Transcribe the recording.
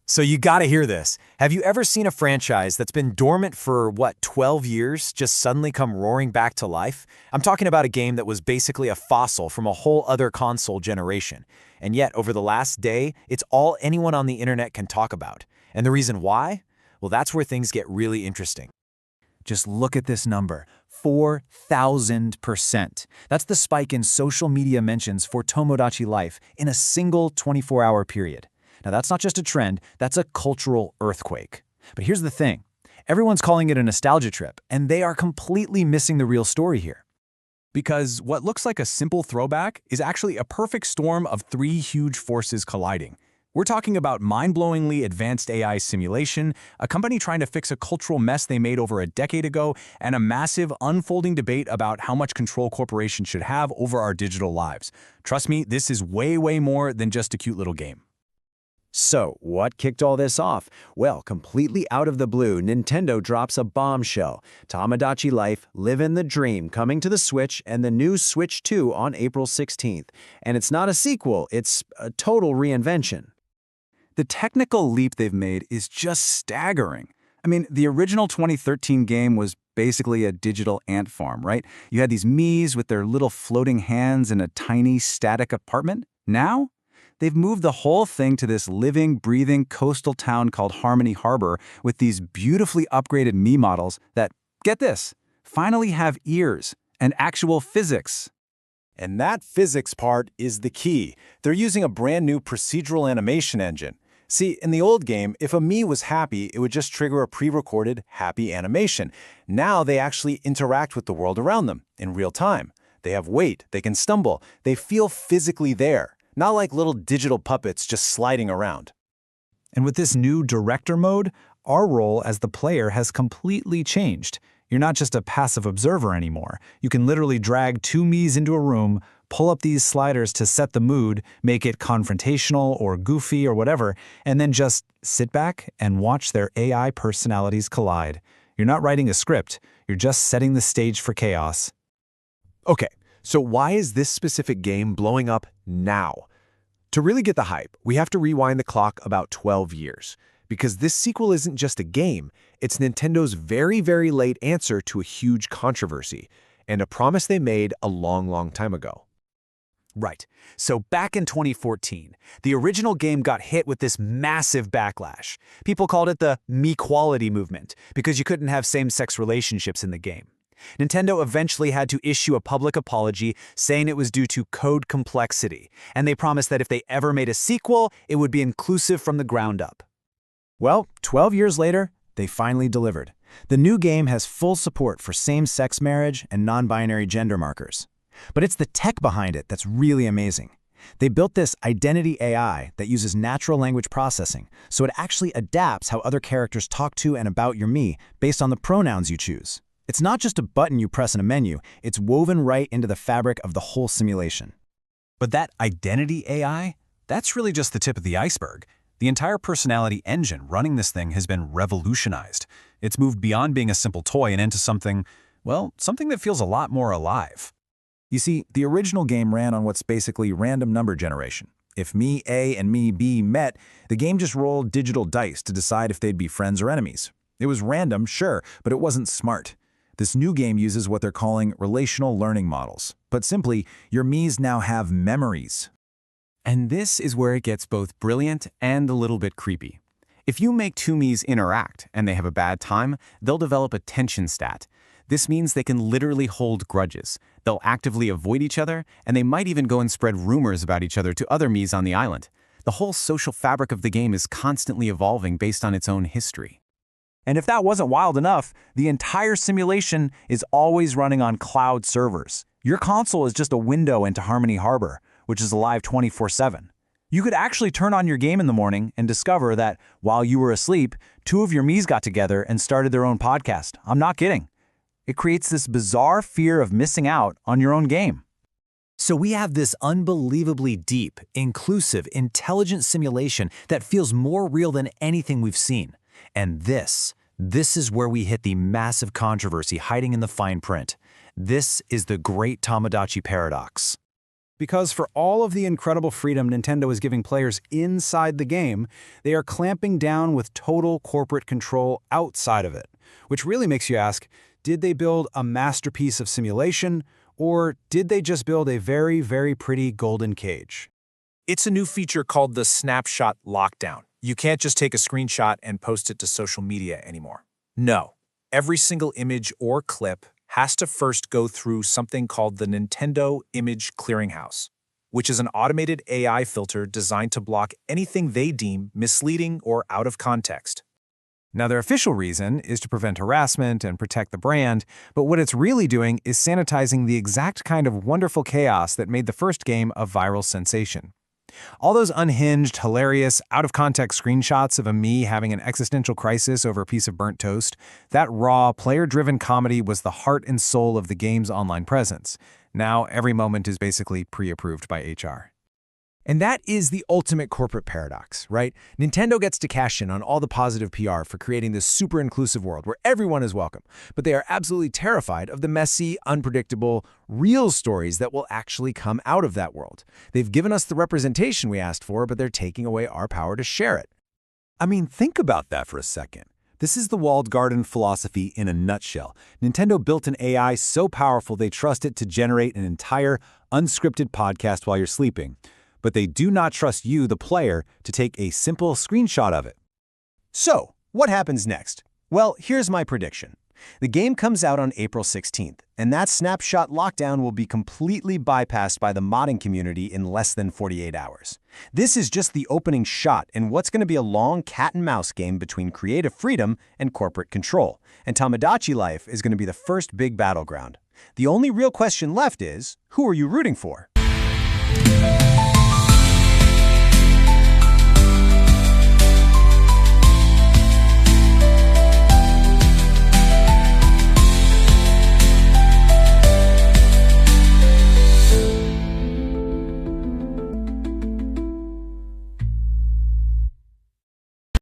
So you gotta hear this. Have you ever seen a franchise that's been dormant for, 12 years just suddenly come roaring back to life? I'm talking about a game that was basically a fossil from a whole other console generation. And yet, over the last day, it's all anyone on the internet can talk about. And the reason why? Well, that's where things get really interesting. Just look at this number, 4,000%. That's the spike in social media mentions for Tomodachi Life in a single 24-hour period. Now, that's not just a trend, that's a cultural earthquake. But here's the thing. Everyone's calling it a nostalgia trip, and they are completely missing the real story here. Because what looks like a simple throwback is actually a perfect storm of three huge forces colliding. We're talking about mind-blowingly advanced AI simulation, a company trying to fix a cultural mess they made over a decade ago, and a massive, unfolding debate about how much control corporations should have over our digital lives. Trust me, this is way, way more than just a cute little game. So, what kicked all this off? Well, completely out of the blue, Nintendo drops a bombshell. Tomodachi Life, Livin' the Dream, coming to the Switch and the new Switch 2 on April 16th. And it's not a sequel, it's a total reinvention. The technical leap they've made is just staggering. I mean, the original 2013 game was basically a digital ant farm, right? You had these Miis with their little floating hands in a tiny, static apartment. Now, they've moved the whole thing to this living, breathing coastal town called Harmony Harbor with these beautifully upgraded Mii models that, get this, finally have ears and actual physics. And that physics part is the key. They're using a brand new procedural animation engine. See, in the old game, if a Mii was happy, it would just trigger a pre-recorded happy animation. Now they actually interact with the world around them in real time. They have weight, they can stumble, they feel physically there, not like little digital puppets just sliding around. And with this new director mode, our role as the player has completely changed. You're not just a passive observer anymore. You can literally drag two Miis into a room, pull up these sliders to set the mood, make it confrontational or goofy or whatever, and then just sit back and watch their AI personalities collide. You're not writing a script, you're just setting the stage for chaos. Okay, so why is this specific game blowing up now? To really get the hype, we have to rewind the clock about 12 years. Because this sequel isn't just a game, it's Nintendo's very, very late answer to a huge controversy, and a promise they made a long, long time ago. Right. So back in 2014, the original game got hit with this massive backlash. People called it the Miiquality movement because you couldn't have same-sex relationships in the game. Nintendo eventually had to issue a public apology saying it was due to code complexity, and they promised that if they ever made a sequel, it would be inclusive from the ground up. Well, 12 years later, they finally delivered. The new game has full support for same-sex marriage and non-binary gender markers. But it's the tech behind it that's really amazing. They built this identity AI that uses natural language processing, so it actually adapts how other characters talk to and about your Mii based on the pronouns you choose. It's not just a button you press in a menu, it's woven right into the fabric of the whole simulation. But that identity AI, that's really just the tip of the iceberg. The entire personality engine running this thing has been revolutionized. It's moved beyond being a simple toy and into something, well, something that feels a lot more alive. You see, the original game ran on what's basically random number generation. If Mii A and Mii B met, the game just rolled digital dice to decide if they'd be friends or enemies. It was random, sure, but it wasn't smart. This new game uses what they're calling Relational Learning Models. Put simply, your Miis now have memories. And this is where it gets both brilliant and a little bit creepy. If you make two Miis interact and they have a bad time, they'll develop a tension stat. This means they can literally hold grudges. They'll actively avoid each other, and they might even go and spread rumors about each other to other Miis on the island. The whole social fabric of the game is constantly evolving based on its own history. And if that wasn't wild enough, the entire simulation is always running on cloud servers. Your console is just a window into Harmony Harbor, which is alive 24/7. You could actually turn on your game in the morning and discover that while you were asleep, two of your Miis got together and started their own podcast. I'm not kidding. It creates this bizarre fear of missing out on your own game. So we have this unbelievably deep, inclusive, intelligent simulation that feels more real than anything we've seen. And this is where we hit the massive controversy hiding in the fine print. This is the great Tomodachi paradox. Because for all of the incredible freedom Nintendo is giving players inside the game, they are clamping down with total corporate control outside of it. Which really makes you ask, did they build a masterpiece of simulation, or did they just build a very, very pretty golden cage? It's a new feature called the Snapshot Lockdown. You can't just take a screenshot and post it to social media anymore. No. Every single image or clip has to first go through something called the Nintendo Image Clearinghouse, which is an automated AI filter designed to block anything they deem misleading or out of context. Now, their official reason is to prevent harassment and protect the brand, but what it's really doing is sanitizing the exact kind of wonderful chaos that made the first game a viral sensation. All those unhinged, hilarious, out-of-context screenshots of a Mii having an existential crisis over a piece of burnt toast, that raw, player-driven comedy was the heart and soul of the game's online presence. Now, every moment is basically pre-approved by HR. And that is the ultimate corporate paradox, right? Nintendo gets to cash in on all the positive PR for creating this super inclusive world where everyone is welcome, but they are absolutely terrified of the messy, unpredictable, real stories that will actually come out of that world. They've given us the representation we asked for, but they're taking away our power to share it. I mean, think about that for a second. This is the walled garden philosophy in a nutshell. Nintendo built an AI so powerful they trust it to generate an entire, unscripted podcast while you're sleeping. But they do not trust you, the player, to take a simple screenshot of it. So, what happens next? Well, here's my prediction. The game comes out on April 16th, and that Snapshot Lockdown will be completely bypassed by the modding community in less than 48 hours. This is just the opening shot in what's going to be a long cat-and-mouse game between creative freedom and corporate control, and Tomodachi Life is going to be the first big battleground. The only real question left is, who are you rooting for?